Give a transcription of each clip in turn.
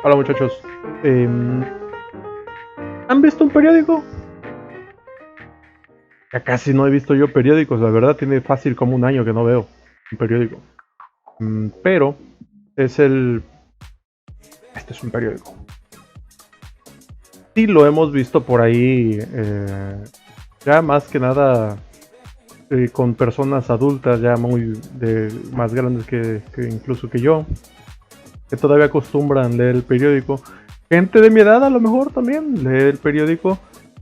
Hola muchachos. ¿Han visto un periódico? Ya casi no he visto yo periódicos, la verdad tiene fácil como un año que no veo un periódico. Pero es el... Este es un periódico. Sí lo hemos visto por ahí, ya más que nada con personas adultas ya más grandes que incluso que yo, que todavía acostumbran leer el periódico. Gente de mi edad a lo mejor también lee el periódico,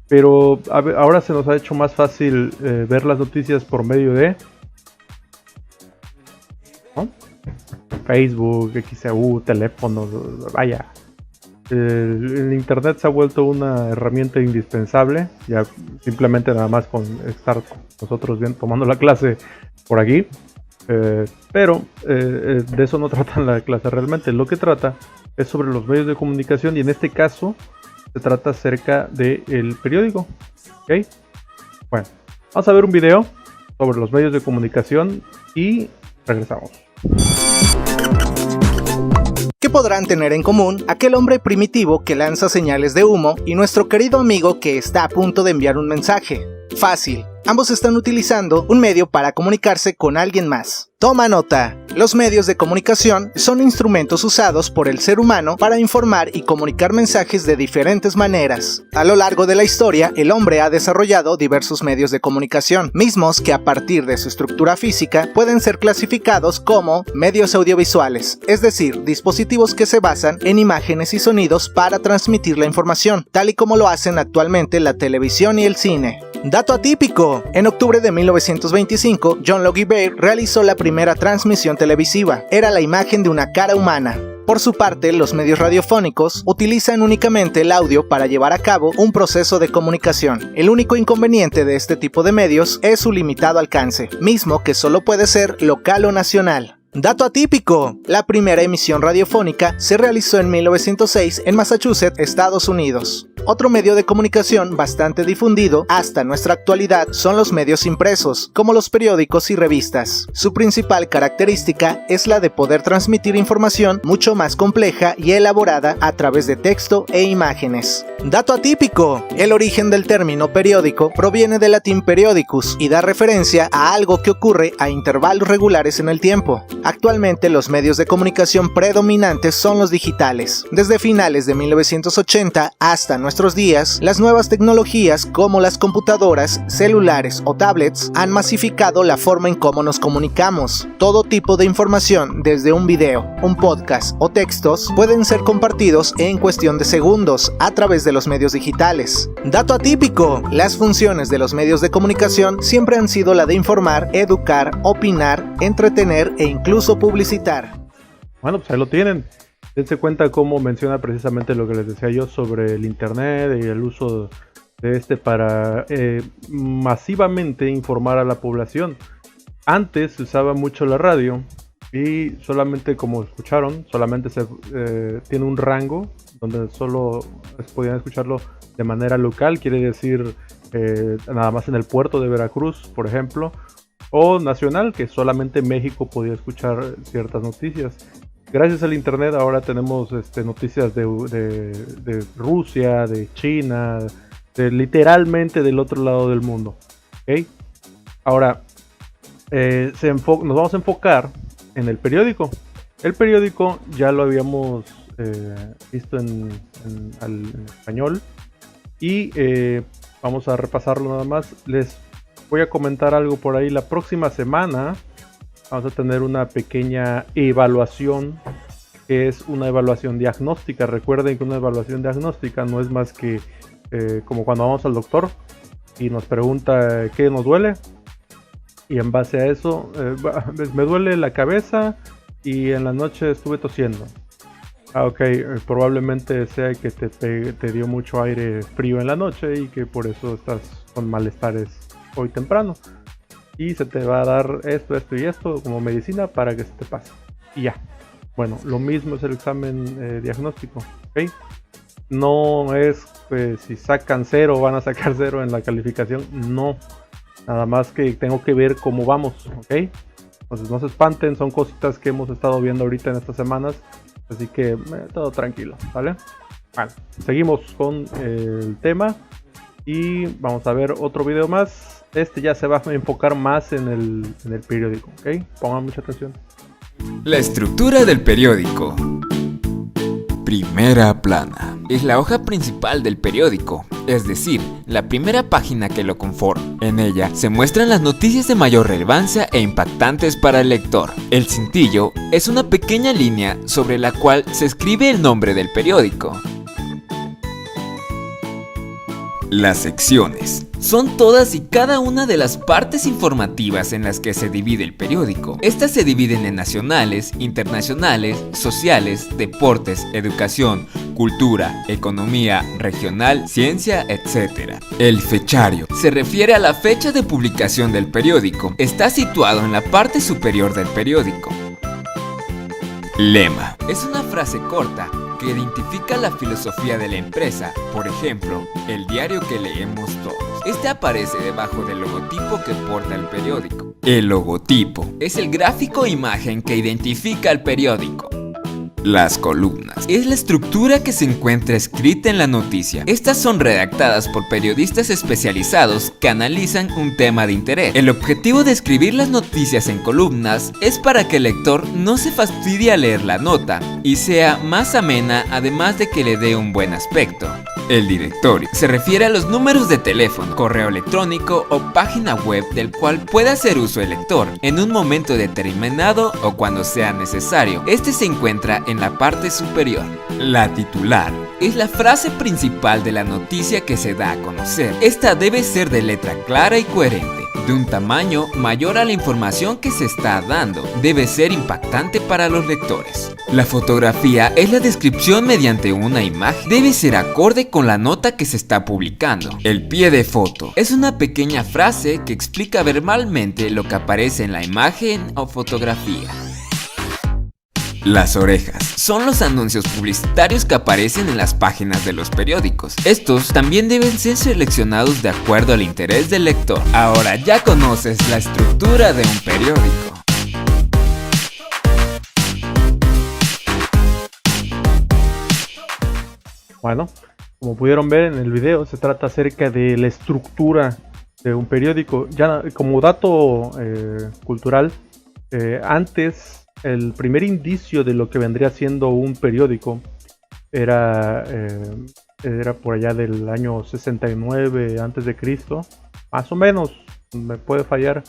pero ahora se nos ha hecho más fácil ver las noticias por medio de, ¿no?, Facebook, XEU, teléfonos, vaya. El internet se ha vuelto una herramienta indispensable, ya simplemente nada más con estar nosotros bien tomando la clase por aquí. Pero de eso no trata la clase realmente. Lo que trata es sobre los medios de comunicación, y en este caso se trata acerca del periódico. ¿Okay? Bueno, vamos a ver un video sobre los medios de comunicación y regresamos. ¿Qué podrán tener en común aquel hombre primitivo que lanza señales de humo y nuestro querido amigo que está a punto de enviar un mensaje? Fácil. Ambos están utilizando un medio para comunicarse con alguien más. Toma nota. Los medios de comunicación son instrumentos usados por el ser humano para informar y comunicar mensajes de diferentes maneras. A lo largo de la historia, el hombre ha desarrollado diversos medios de comunicación, mismos que a partir de su estructura física pueden ser clasificados como medios audiovisuales, es decir, dispositivos que se basan en imágenes y sonidos para transmitir la información, tal y como lo hacen actualmente la televisión y el cine. Dato atípico. En octubre de 1925, John Logie Baird realizó la primera transmisión televisiva. Era la imagen de una cara humana. Por su parte, los medios radiofónicos utilizan únicamente el audio para llevar a cabo un proceso de comunicación. El único inconveniente de este tipo de medios es su limitado alcance, mismo que solo puede ser local o nacional. Dato atípico. La primera emisión radiofónica se realizó en 1906 en Massachusetts, Estados Unidos. Otro medio de comunicación bastante difundido hasta nuestra actualidad son los medios impresos, como los periódicos y revistas. Su principal característica es la de poder transmitir información mucho más compleja y elaborada a través de texto e imágenes. Dato atípico. El origen del término periódico proviene del latín periodicus y da referencia a algo que ocurre a intervalos regulares en el tiempo. Actualmente los medios de comunicación predominantes son los digitales. Desde finales de 1980 hasta nuestros días, las nuevas tecnologías como las computadoras, celulares o tablets han masificado la forma en cómo nos comunicamos. Todo tipo de información, desde un video, un podcast o textos, pueden ser compartidos en cuestión de segundos a través de los medios digitales. Dato atípico. Las funciones de los medios de comunicación siempre han sido la de informar, educar, opinar, entretener e incluso publicitar. Bueno, pues ahí lo tienen. Dense cuenta cómo menciona precisamente lo que les decía yo sobre el internet y el uso de este para masivamente informar a la población. Antes se usaba mucho la radio y solamente, como escucharon, solamente tiene un rango donde solo podían escucharlo de manera local, quiere decir nada más en el puerto de Veracruz, por ejemplo, o nacional, que solamente México podía escuchar ciertas noticias. Gracias al internet ahora tenemos noticias de Rusia, de China, literalmente del otro lado del mundo. ¿Okay? Ahora nos vamos a enfocar en el periódico. El periódico ya lo habíamos visto en español y vamos a repasarlo nada más. Les voy a comentar algo por ahí. La próxima semana vamos a tener una pequeña evaluación, que es una evaluación diagnóstica. Recuerden que una evaluación diagnóstica no es más que como cuando vamos al doctor y nos pregunta qué nos duele, y en base a eso me duele la cabeza y en la noche estuve tosiendo. Ok, probablemente sea que te dio mucho aire frío en la noche y que por eso estás con malestares hoy temprano, y se te va a dar esto y esto como medicina para que se te pase y ya. Bueno, lo mismo es el examen diagnóstico, ¿ok? No es si sacan 0 van a sacar 0 en la calificación, no, nada más que tengo que ver cómo vamos, ¿ok? Entonces no se espanten, son cositas que hemos estado viendo ahorita en estas semanas Así que todo tranquilo, ¿vale? Bueno, seguimos con el tema y vamos a ver otro video más. Este ya se va a enfocar más en el periódico, ¿ok? Pongan mucha atención. La estructura del periódico. Primera plana. Es la hoja principal del periódico, es decir, la primera página que lo conforma. En ella se muestran las noticias de mayor relevancia e impactantes para el lector. El cintillo es una pequeña línea sobre la cual se escribe el nombre del periódico. Las secciones son todas y cada una de las partes informativas en las que se divide el periódico. Estas se dividen en nacionales, internacionales, sociales, deportes, educación, cultura, economía, regional, ciencia, etc. El fechario se refiere a la fecha de publicación del periódico. Está situado en la parte superior del periódico. Lema. Es una frase corta que identifica la filosofía de la empresa, por ejemplo, el diario que leemos todos. Este aparece debajo del logotipo que porta el periódico. El logotipo es el gráfico o imagen que identifica al periódico. Las columnas es la estructura que se encuentra escrita en la noticia. Estas son redactadas por periodistas especializados que analizan un tema de interés. El objetivo de escribir las noticias en columnas es para que el lector no se fastidie al leer la nota y sea más amena, además de que le dé un buen aspecto. El directorio se refiere a los números de teléfono, correo electrónico o página web del cual pueda hacer uso el lector en un momento determinado o cuando sea necesario. Este se encuentra en la parte superior. La titular es la frase principal de la noticia que se da a conocer. Esta debe ser de letra clara y coherente, de un tamaño mayor a la información que se está dando. Debe ser impactante para los lectores. La fotografía es la descripción mediante una imagen. Debe ser acorde con la nota que se está publicando. El pie de foto es una pequeña frase que explica verbalmente lo que aparece en la imagen o fotografía. Las orejas son los anuncios publicitarios que aparecen en las páginas de los periódicos. Estos también deben ser seleccionados de acuerdo al interés del lector. Ahora ya conoces la estructura de un periódico. Bueno, como pudieron ver en el video, se trata acerca de la estructura de un periódico. Ya como dato cultural, antes el primer indicio de lo que vendría siendo un periódico era por allá del año 69 antes de Cristo, más o menos, me puede fallar.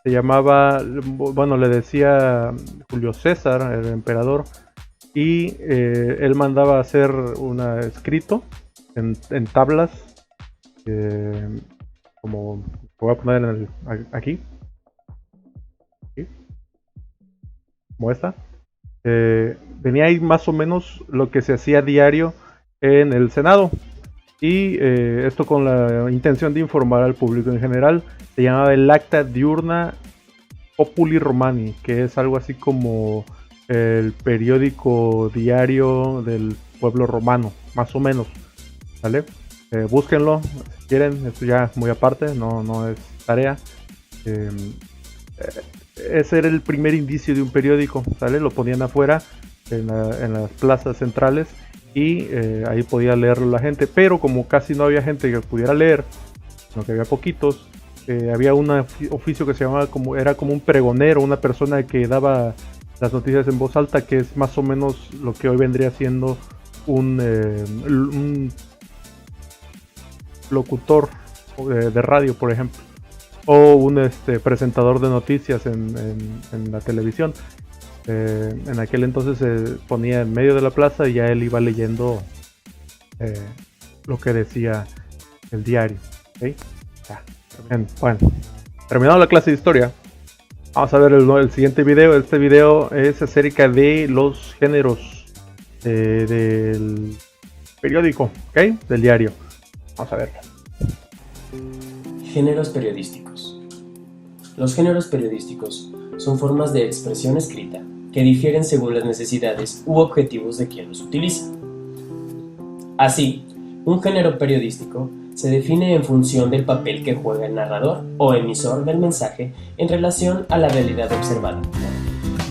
Se llamaba, bueno, le decía Julio César, el emperador, y él mandaba hacer un escrito en tablas, como voy a poner aquí, como esta. Venía ahí más o menos lo que se hacía diario en el Senado, y esto con la intención de informar al público en general. Se llamaba el Acta Diurna Populi Romani, que es algo así como el periódico diario del pueblo romano, más o menos, ¿vale? Búsquenlo si quieren, esto ya muy aparte, no es tarea. Ese era el primer indicio de un periódico, ¿sale? Lo ponían afuera en las plazas centrales y ahí podía leerlo la gente, pero como casi no había gente que pudiera leer, sino que había poquitos, había un oficio que se llamaba era como un pregonero, una persona que daba las noticias en voz alta, que es más o menos lo que hoy vendría siendo un locutor de radio, por ejemplo, o un presentador de noticias en la televisión. En aquel entonces se ponía en medio de la plaza y ya él iba leyendo lo que decía el diario, ¿okay? Bien, bueno, terminado la clase de historia, vamos a ver el siguiente video. Este video es acerca de los géneros del periódico, ¿ok? Del diario. Vamos a verlo. Géneros periodísticos. Los géneros periodísticos son formas de expresión escrita que difieren según las necesidades u objetivos de quien los utiliza. Así, un género periodístico se define en función del papel que juega el narrador o emisor del mensaje en relación a la realidad observada.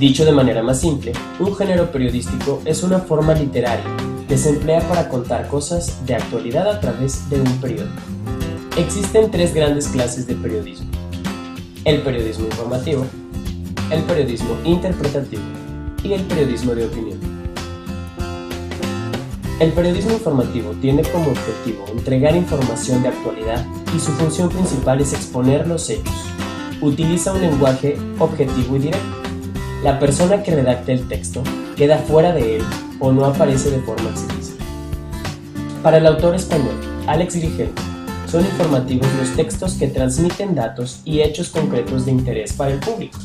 Dicho de manera más simple, un género periodístico es una forma literaria que se emplea para contar cosas de actualidad a través de un periódico. Existen tres grandes clases de periodismo: el periodismo informativo, el periodismo interpretativo y el periodismo de opinión. El periodismo informativo tiene como objetivo entregar información de actualidad y su función principal es exponer los hechos. Utiliza un lenguaje objetivo y directo. La persona que redacta el texto queda fuera de él o no aparece de forma explícita. Para el autor español, Alex Guillermo, son informativos los textos que transmiten datos y hechos concretos de interés para el público,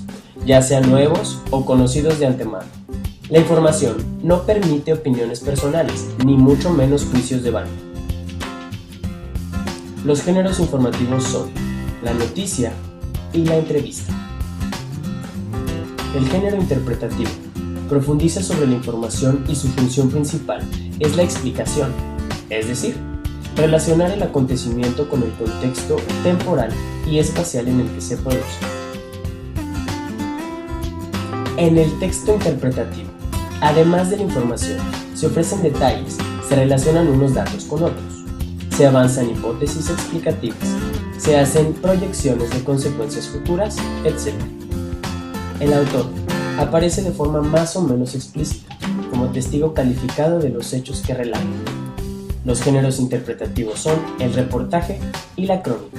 ya sean nuevos o conocidos de antemano. La información no permite opiniones personales, ni mucho menos juicios de valor. Los géneros informativos son la noticia y la entrevista. El género interpretativo profundiza sobre la información y su función principal es la explicación, es decir, relacionar el acontecimiento con el contexto temporal y espacial en el que se produce. En el texto interpretativo, además de la información, se ofrecen detalles, se relacionan unos datos con otros, se avanzan hipótesis explicativas, se hacen proyecciones de consecuencias futuras, etc. El autor aparece de forma más o menos explícita, como testigo calificado de los hechos que relata. Los géneros interpretativos son el reportaje y la crónica.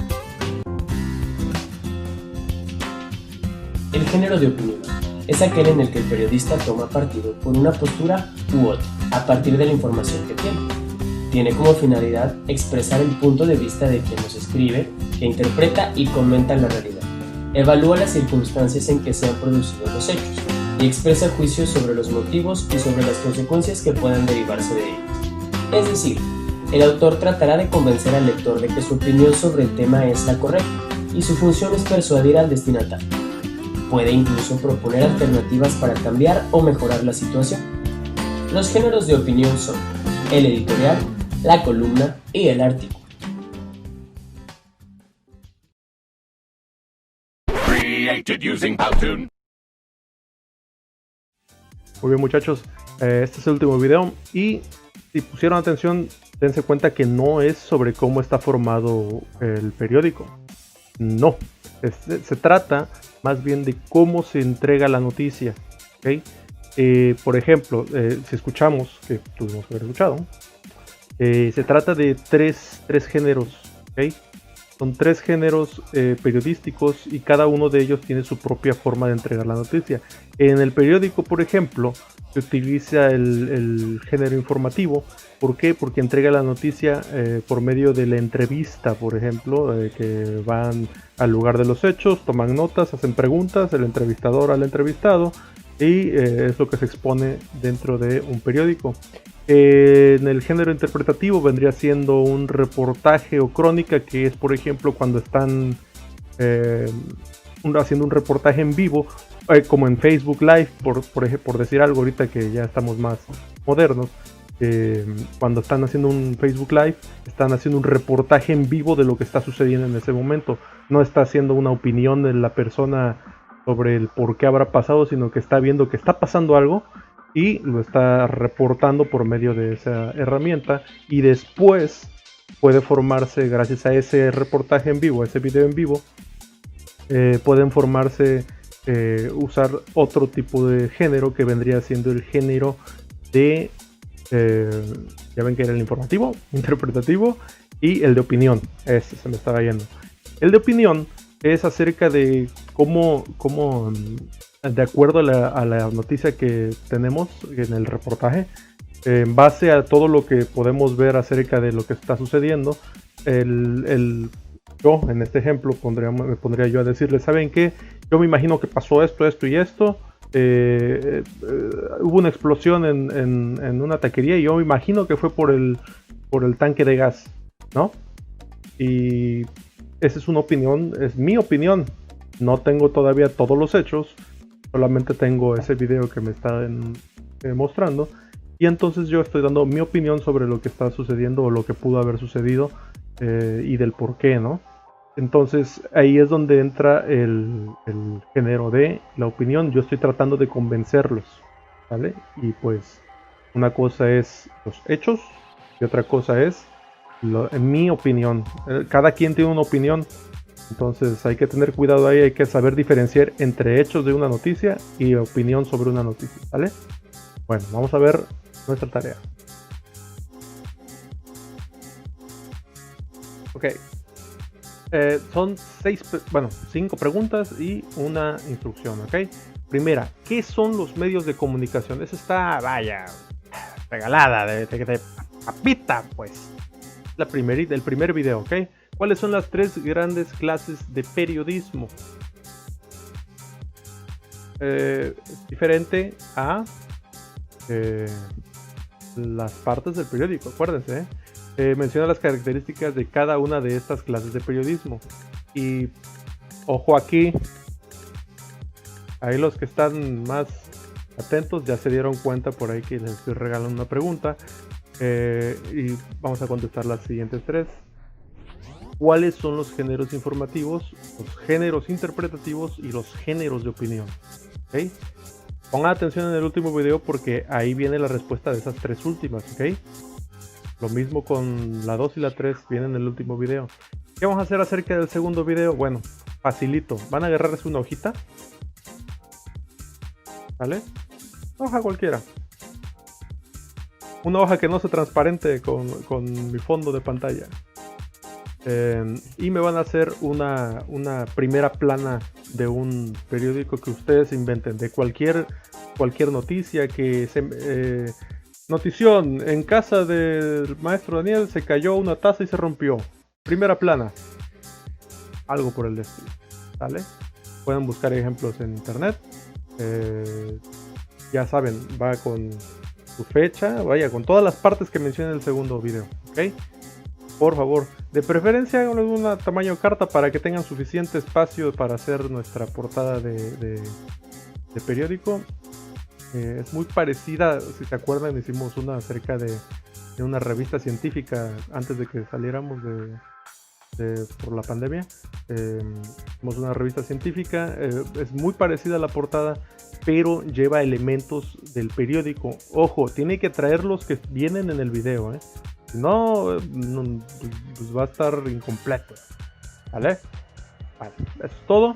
El género de opinión es aquel en el que el periodista toma partido por una postura u otra, a partir de la información que tiene. Tiene como finalidad expresar el punto de vista de quien los escribe, que interpreta y comenta la realidad. Evalúa las circunstancias en que se han producido los hechos y expresa juicios sobre los motivos y sobre las consecuencias que puedan derivarse de ellos. Es decir, el autor tratará de convencer al lector de que su opinión sobre el tema es la correcta y su función es persuadir al destinatario. Puede incluso proponer alternativas para cambiar o mejorar la situación. Los géneros de opinión son el editorial, la columna y el artículo. Muy bien, muchachos, este es el último video y si pusieron atención, dense cuenta que no es sobre cómo está formado el periódico. No, se trata más bien de cómo se entrega la noticia, ¿okay? Por ejemplo, si escuchamos, que tuvimos que haber escuchado, se trata de tres géneros, ¿okay? Son tres géneros periodísticos y cada uno de ellos tiene su propia forma de entregar la noticia. En el periódico, por ejemplo, se utiliza el género informativo. ¿Por qué? Porque entrega la noticia por medio de la entrevista, por ejemplo, que van al lugar de los hechos, toman notas, hacen preguntas, el entrevistador al entrevistado, y es lo que se expone dentro de un periódico. En el género interpretativo vendría siendo un reportaje o crónica, que es, por ejemplo, cuando están haciendo un reportaje en vivo, como en Facebook Live, por decir algo, ahorita que ya estamos más modernos. Cuando están haciendo un Facebook Live, están haciendo un reportaje en vivo de lo que está sucediendo en ese momento. No está haciendo una opinión de la persona sobre el por qué habrá pasado, sino que está viendo que está pasando algo y lo está reportando por medio de esa herramienta, y después puede formarse, gracias a ese reportaje en vivo, ese video en vivo, pueden formarse, usar otro tipo de género que vendría siendo el género de, ya ven que era el informativo, interpretativo y el de opinión. Este se me estaba yendo. El de opinión es acerca de cómo de acuerdo a la noticia que tenemos en el reportaje, en base a todo lo que podemos ver acerca de lo que está sucediendo, yo en este ejemplo me pondría yo a decirle: ¿saben qué? Yo me imagino que pasó esto y esto. Hubo una explosión en una taquería y yo me imagino que fue por el tanque de gas, ¿no? Y esa es una opinión, es mi opinión. No tengo todavía todos los hechos, solamente tengo ese video que me están mostrando, y entonces yo estoy dando mi opinión sobre lo que está sucediendo o lo que pudo haber sucedido, y del por qué, ¿no? Entonces ahí es donde entra el género de la opinión. Yo estoy tratando de convencerlos, ¿vale? Y pues una cosa es los hechos y otra cosa es en mi opinión. Cada quien tiene una opinión, entonces hay que tener cuidado ahí, hay que saber diferenciar entre hechos de una noticia y opinión sobre una noticia, ¿vale? Bueno, vamos a ver nuestra tarea. Ok. Son 5 preguntas y una instrucción, ¿ok? Primera, ¿qué son los medios de comunicación? Esa está, vaya, regalada, de papita, pues. El primer video, ¿ok? ¿Cuáles son las 3 grandes clases de periodismo? Es diferente a las partes del periódico, acuérdense, menciona las características de cada una de estas clases de periodismo. Y ojo aquí, ahí los que están más atentos ya se dieron cuenta por ahí que les estoy regalando una pregunta. Y vamos a contestar las siguientes 3. ¿Cuáles son los géneros informativos, los géneros interpretativos y los géneros de opinión? ¿Okay? Pongan atención en el último video porque ahí viene la respuesta de esas 3 últimas, ¿ok? Lo mismo con la 2 y la 3 vienen en el último video. ¿Qué vamos a hacer acerca del segundo video? Bueno, facilito. Van a agarrarse una hojita, ¿vale? Una hoja cualquiera. Una hoja que no sea transparente con mi fondo de pantalla. Y me van a hacer una primera plana de un periódico que ustedes inventen, de cualquier noticia que se... notición, en casa del maestro Daniel se cayó una taza y se rompió. Primera plana. Algo por el estilo, ¿vale? Pueden buscar ejemplos en internet. Ya saben, va con su fecha, vaya, con todas las partes que mencioné en el segundo video, ¿ok? Por favor, de preferencia hagan un tamaño carta para que tengan suficiente espacio para hacer nuestra portada de periódico. Es muy parecida, si se acuerdan, hicimos una acerca de una revista científica antes de que saliéramos por la pandemia. Hicimos una revista científica, es muy parecida a la portada, pero lleva elementos del periódico. Ojo, tiene que traer los que vienen en el video, si no, pues va a estar incompleto, ¿vale? Vale, eso es todo.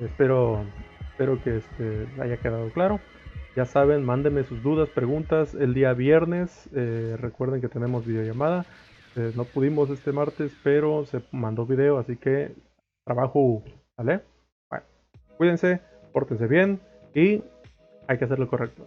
Espero que haya quedado claro. Ya saben, mándenme sus dudas, preguntas el día viernes. Recuerden que tenemos videollamada. No pudimos este martes, pero se mandó video, así que trabajo, ¿vale? Bueno, cuídense, pórtense bien y hay que hacer lo correcto.